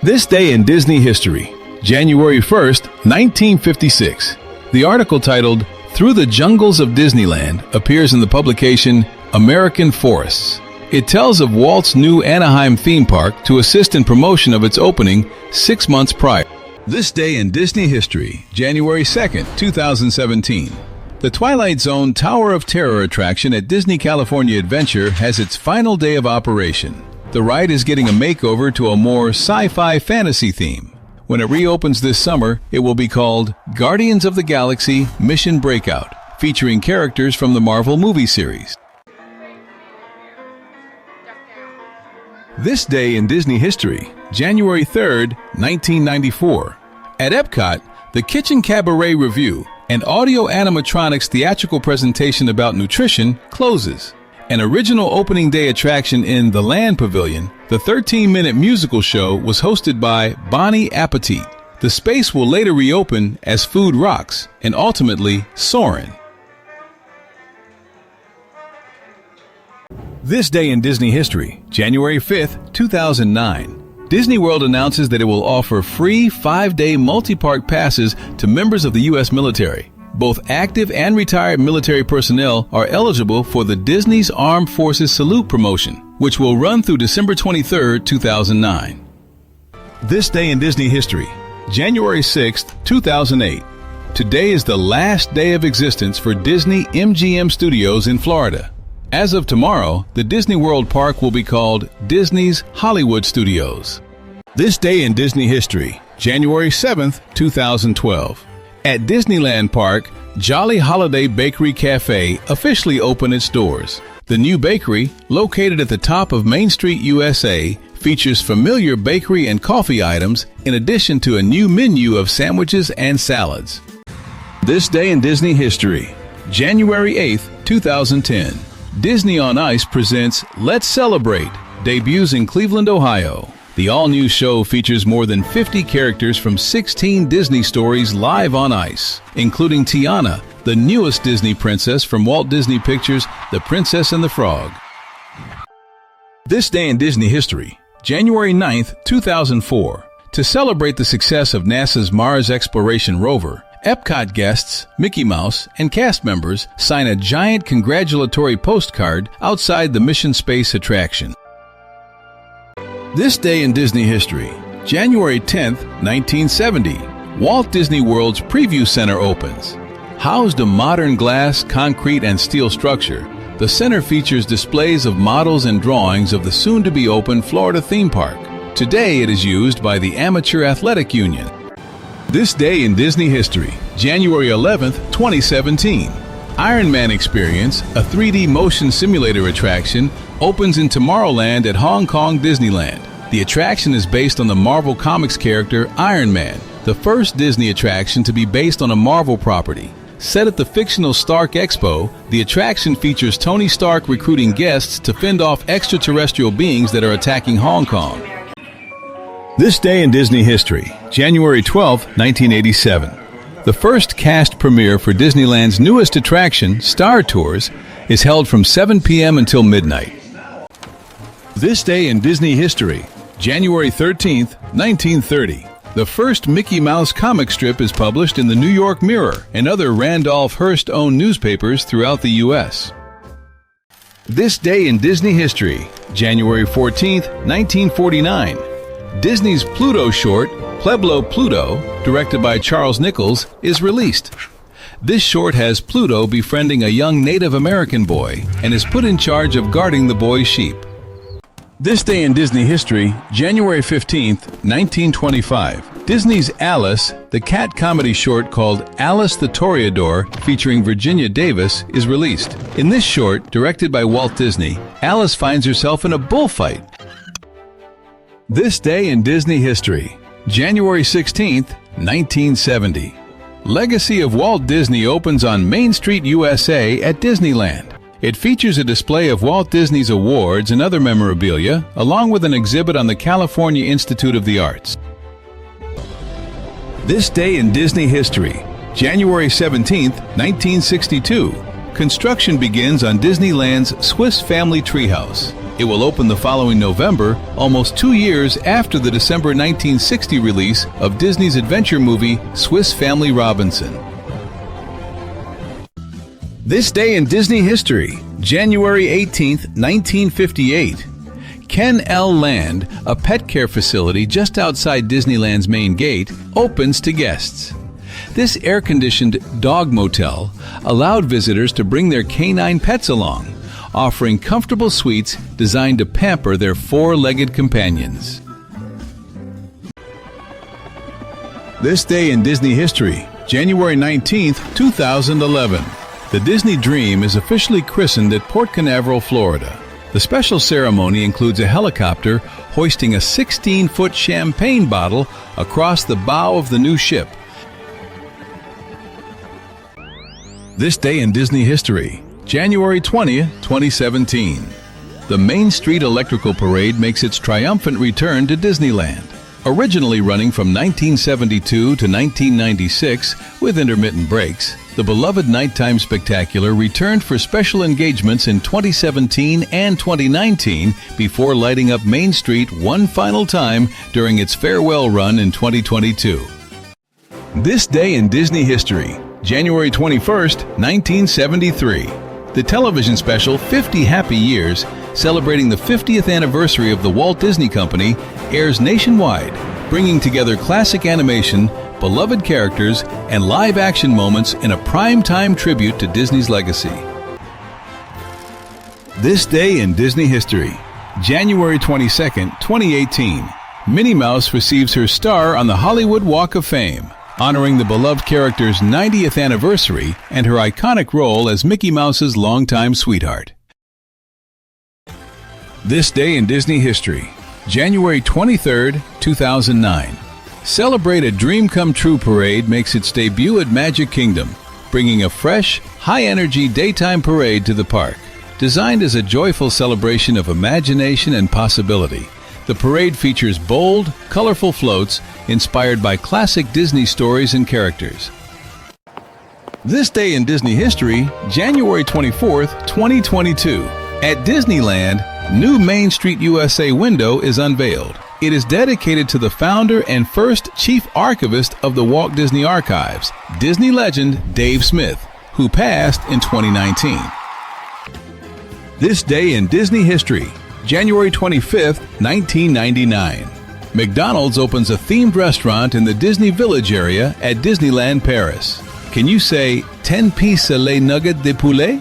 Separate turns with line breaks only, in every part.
This day in Disney history, January 1st, 1956. The article titled, "Through the Jungles of Disneyland" appears in the publication American Forests. It tells of Walt's new Anaheim theme park to assist in promotion of its opening 6 months prior. This day in Disney history, January 2nd, 2017. The Twilight Zone Tower of Terror attraction at Disney California Adventure has its final day of operation. The ride is getting a makeover to a more sci-fi fantasy theme. When it reopens this summer, it will be called Guardians of the Galaxy Mission Breakout, featuring characters from the Marvel movie series. This day in Disney history, January 3rd, 1994. At EPCOT, the Kitchen Cabaret Review, an audio animatronics theatrical presentation about nutrition, closes. An original opening day attraction in the Land Pavilion, the 13-minute musical show was hosted by Bonnie Appetit. The space will later reopen as Food Rocks and ultimately Soarin'. This day in Disney history, January 5th, 2009. Disney World announces that it will offer free 5-day multi-park passes to members of the U.S. military. Both active and retired military personnel are eligible for the Disney's Armed Forces Salute promotion, which will run through December 23, 2009. This day in Disney history, January 6, 2008. Today is the last day of existence for Disney MGM Studios in Florida. As of tomorrow, the Disney World Park will be called Disney's Hollywood Studios. This day in Disney history, January 7, 2012. At Disneyland Park, Jolly Holiday Bakery Cafe officially opened its doors. The new bakery, located at the top of Main Street, USA, features familiar bakery and coffee items in addition to a new menu of sandwiches and salads. This day in Disney history, January 8, 2010. Disney on Ice presents Let's Celebrate, debuts in Cleveland, Ohio. The all-new show features more than 50 characters from 16 Disney stories live on ice, including Tiana, the newest Disney princess from Walt Disney Pictures' The Princess and the Frog. This day in Disney history, January 9, 2004. To celebrate the success of NASA's Mars exploration rover, EPCOT guests, Mickey Mouse, and cast members sign a giant congratulatory postcard outside the Mission Space attraction. This day in Disney history, January 10, 1970, Walt Disney World's Preview Center opens. Housed a modern glass, concrete, and steel structure, the center features displays of models and drawings of the soon-to-be-open Florida theme park. Today it is used by the Amateur Athletic Union. This day in Disney history, January 11, 2017. Iron Man Experience, a 3D motion simulator attraction, opens in Tomorrowland at Hong Kong Disneyland. The attraction is based on the Marvel Comics character Iron Man, the first Disney attraction to be based on a Marvel property. Set at the fictional Stark Expo, the attraction features Tony Stark recruiting guests to fend off extraterrestrial beings that are attacking Hong Kong. This day in Disney history, January 12, 1987. The first cast premiere for Disneyland's newest attraction, Star Tours, is held from 7 p.m. until midnight. This day in Disney history, January 13, 1930. The first Mickey Mouse comic strip is published in the New York Mirror and other Randolph Hearst-owned newspapers throughout the U.S. This day in Disney history, January 14, 1949. Disney's Pluto short, Pueblo Pluto, directed by Charles Nichols, is released. This short has Pluto befriending a young Native American boy and is put in charge of guarding the boy's sheep. This day in Disney history, January 15, 1925. Disney's Alice, the cat comedy short called Alice the Toreador, featuring Virginia Davis, is released. In this short, directed by Walt Disney, Alice finds herself in a bullfight. This day in Disney history, January 16, 1970. Legacy of Walt Disney opens on Main Street, USA at Disneyland. It features a display of Walt Disney's awards and other memorabilia, along with an exhibit on the California Institute of the Arts. This day in Disney history, January 17, 1962. Construction begins on Disneyland's Swiss Family Treehouse. It will open the following November, almost 2 years after the December 1960 release of Disney's adventure movie Swiss Family Robinson. This day in Disney history, January 18, 1958. Ken L. Land, a pet care facility just outside Disneyland's main gate, opens to guests. This air-conditioned dog motel allowed visitors to bring their canine pets along, offering comfortable suites designed to pamper their four-legged companions. This day in Disney history, January 19, 2011. The Disney Dream is officially christened at Port Canaveral, Florida. The special ceremony includes a helicopter hoisting a 16-foot champagne bottle across the bow of the new ship. This day in Disney history, January 20, 2017. The Main Street Electrical Parade makes its triumphant return to Disneyland. Originally running from 1972 to 1996 with intermittent breaks, the beloved nighttime spectacular returned for special engagements in 2017 and 2019 before lighting up Main Street one final time during its farewell run in 2022. This day in Disney history, January 21, 1973. The television special 50 Happy Years, celebrating the 50th anniversary of the Walt Disney Company, airs nationwide, bringing together classic animation, beloved characters, and live-action moments in a prime-time tribute to Disney's legacy. This day in Disney history, January 22, 2018. Minnie Mouse receives her star on the Hollywood Walk of Fame, honoring the beloved character's 90th anniversary and her iconic role as Mickey Mouse's longtime sweetheart. This day in Disney history, January 23, 2009. Celebrate a Dream Come True parade makes its debut at Magic Kingdom, bringing a fresh, high-energy daytime parade to the park. Designed as a joyful celebration of imagination and possibility, the parade features bold, colorful floats inspired by classic Disney stories and characters. This day in Disney history, January 24, 2022. At Disneyland, new Main Street USA window is unveiled. It is dedicated to the founder and first chief archivist of the Walt Disney Archives, Disney legend Dave Smith, who passed in 2019. This day in Disney history, January 25, 1999. McDonald's opens a themed restaurant in the Disney Village area at Disneyland Paris. Can you say 10-piece les nuggets de poulet?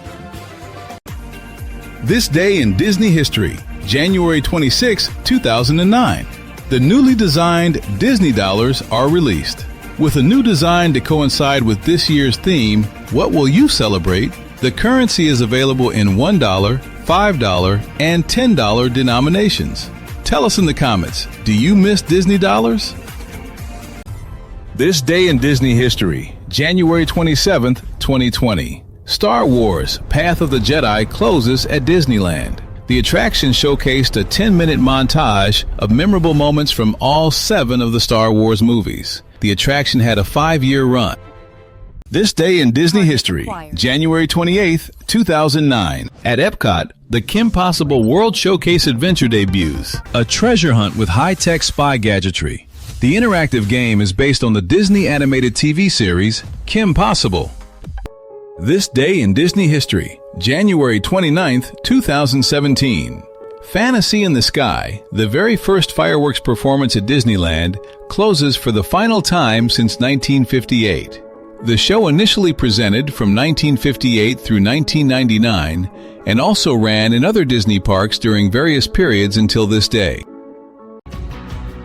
This day in Disney history, January 26, 2009. The newly designed Disney dollars are released. With a new design to coincide with this year's theme, What Will You Celebrate? The currency is available in $1, $5, and $10 denominations. Tell us in the comments, do you miss Disney dollars? This day in Disney history, January 27, 2020. Star Wars: Path of the Jedi closes at Disneyland. The attraction showcased a 10-minute montage of memorable moments from all 7 of the Star Wars movies. The attraction had a 5-year run. This day in Disney history, January 28, 2009. At EPCOT, the Kim Possible World Showcase Adventure debuts, a treasure hunt with high-tech spy gadgetry. The interactive game is based on the Disney animated TV series, Kim Possible. This day in Disney history, January 29, 2017. Fantasy in the Sky, the very first fireworks performance at Disneyland, closes for the final time since 1958. The show initially presented from 1958 through 1999 and also ran in other Disney parks during various periods until this day.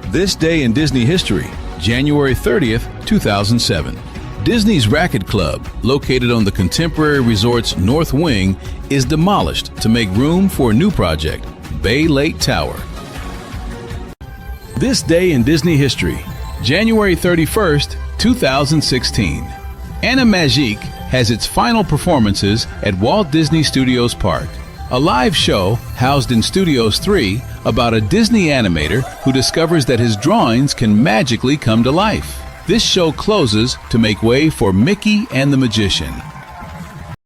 This day in Disney history, January 30th, 2007. Disney's Racquet Club, located on the Contemporary Resort's North Wing, is demolished to make room for a new project, Bay Lake Tower. This day in Disney history, January 31st, 2016. Animagique has its final performances at Walt Disney Studios Park, a live show housed in Studios 3 about a Disney animator who discovers that his drawings can magically come to life. This show closes to make way for Mickey and the Magician.